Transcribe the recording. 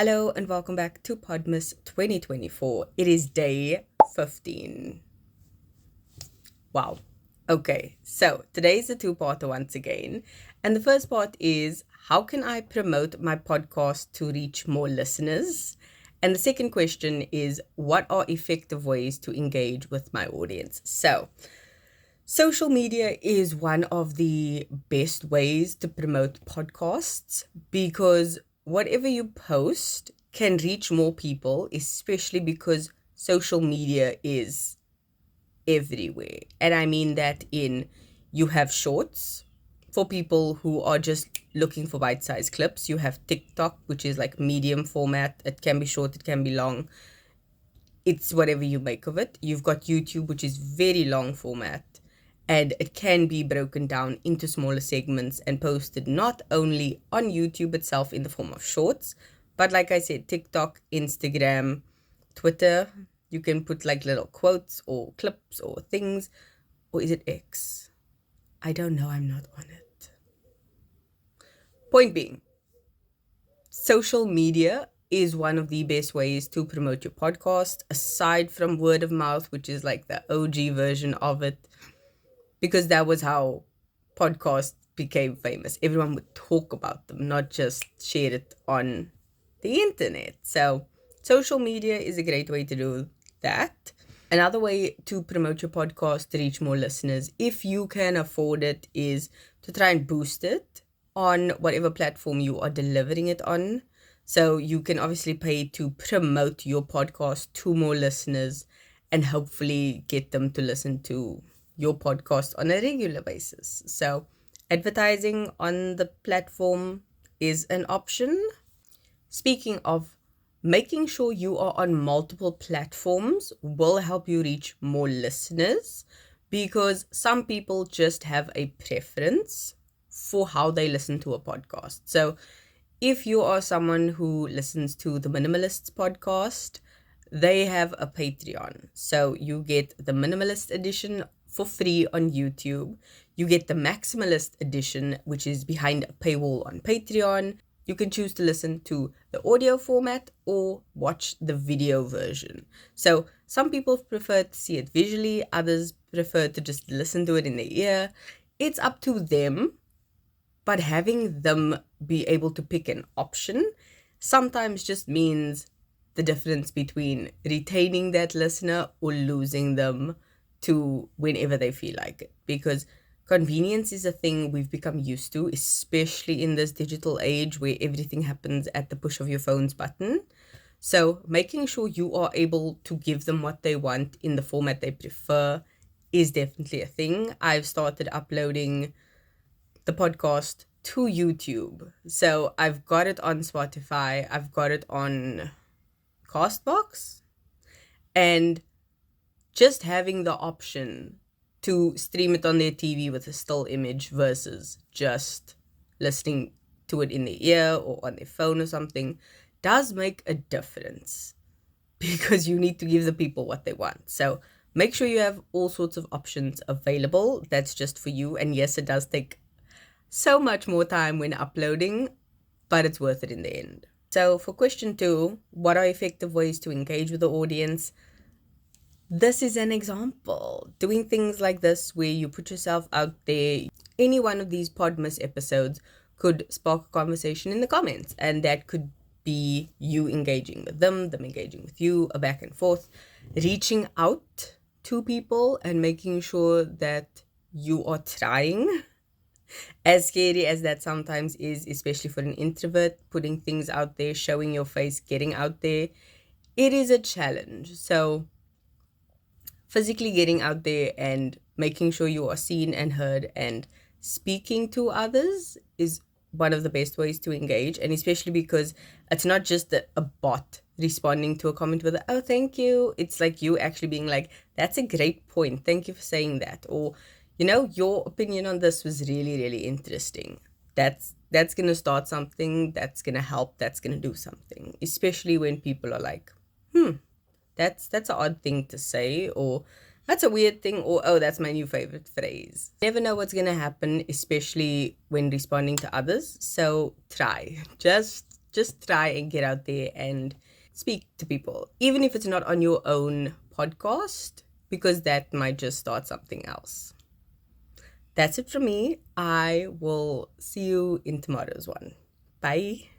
Hello and welcome back to Podmas 2024. It is day 15. Wow. Okay, so today's the two-parter once again. And the first part is how can I promote my podcast to reach more listeners? And the second question is what are effective ways to engage with my audience? So, social media is one of the best ways to promote podcasts because whatever you post can reach more people, especially because social media is everywhere. And I mean that in you have shorts for people who are just looking for bite-sized clips. You have TikTok, which is like medium format. It can be short, it can be long. It's whatever you make of it. You've got YouTube, which is very long format, and it can be broken down into smaller segments and posted not only on YouTube itself in the form of shorts, but like I said, TikTok, Instagram, Twitter. You can put like little quotes or clips or things. Or is it X? I don't know. I'm not on it. Point being, social media is one of the best ways to promote your podcast, aside from word of mouth, which is like the OG version of it, because that was how podcasts became famous. Everyone would talk about them, not just share it on the internet. So, social media is a great way to do that. Another way to promote your podcast to reach more listeners, if you can afford it, is to try and boost it on whatever platform you are delivering it on. So you can obviously pay to promote your podcast to more listeners and hopefully get them to listen to your podcast on a regular basis. So advertising on the platform is an option. Speaking of, making sure you are on multiple platforms will help you reach more listeners because some people just have a preference for how they listen to a podcast. So if you are someone who listens to the Minimalists podcast, they have a Patreon. So you get the Minimalist edition for free on YouTube. You get the Maximalist edition, which is behind a paywall on Patreon. You can choose to listen to the audio format or watch the video version. So some people prefer to see it visually, others prefer to just listen to it in their ear. It's up to them, but having them be able to pick an option sometimes just means the difference between retaining that listener or losing them to whenever they feel like it. Because convenience is a thing we've become used to, especially in this digital age where everything happens at the push of your phone's button. So making sure you are able to give them what they want in the format they prefer is definitely a thing. I've started uploading the podcast to YouTube. So I've got it on Spotify, I've got it on Castbox, and just having the option to stream it on their TV with a still image versus just listening to it in their ear or on their phone or something does make a difference because you need to give the people what they want. So make sure you have all sorts of options available. That's just for you. And yes, it does take so much more time when uploading, but it's worth it in the end. So for question 2, what are effective ways to engage with the audience? This is an example. Doing things like this where you put yourself out there. Any one of these Podmas episodes could spark a conversation in the comments, and that could be you engaging with them engaging with you, a back and forth, reaching out to people and making sure that you are trying. As scary as that sometimes is, especially for an introvert, putting things out there, showing your face, getting out there, it is a challenge. So physically getting out there and making sure you are seen and heard and speaking to others is one of the best ways to engage. And especially because it's not just a bot responding to a comment with, oh, thank you. It's like you actually being like, that's a great point. Thank you for saying that. Or, your opinion on this was really, really interesting. That's going to start something, that's going to help, that's going to do something. Especially when people are like, that's an odd thing to say, or that's a weird thing, or oh, that's my new favorite phrase. Never know what's going to happen, especially when responding to others. So try. Just just try and get out there and speak to people, even if it's not on your own podcast, because that might just start something else. That's it from me. I will see you in tomorrow's one. Bye.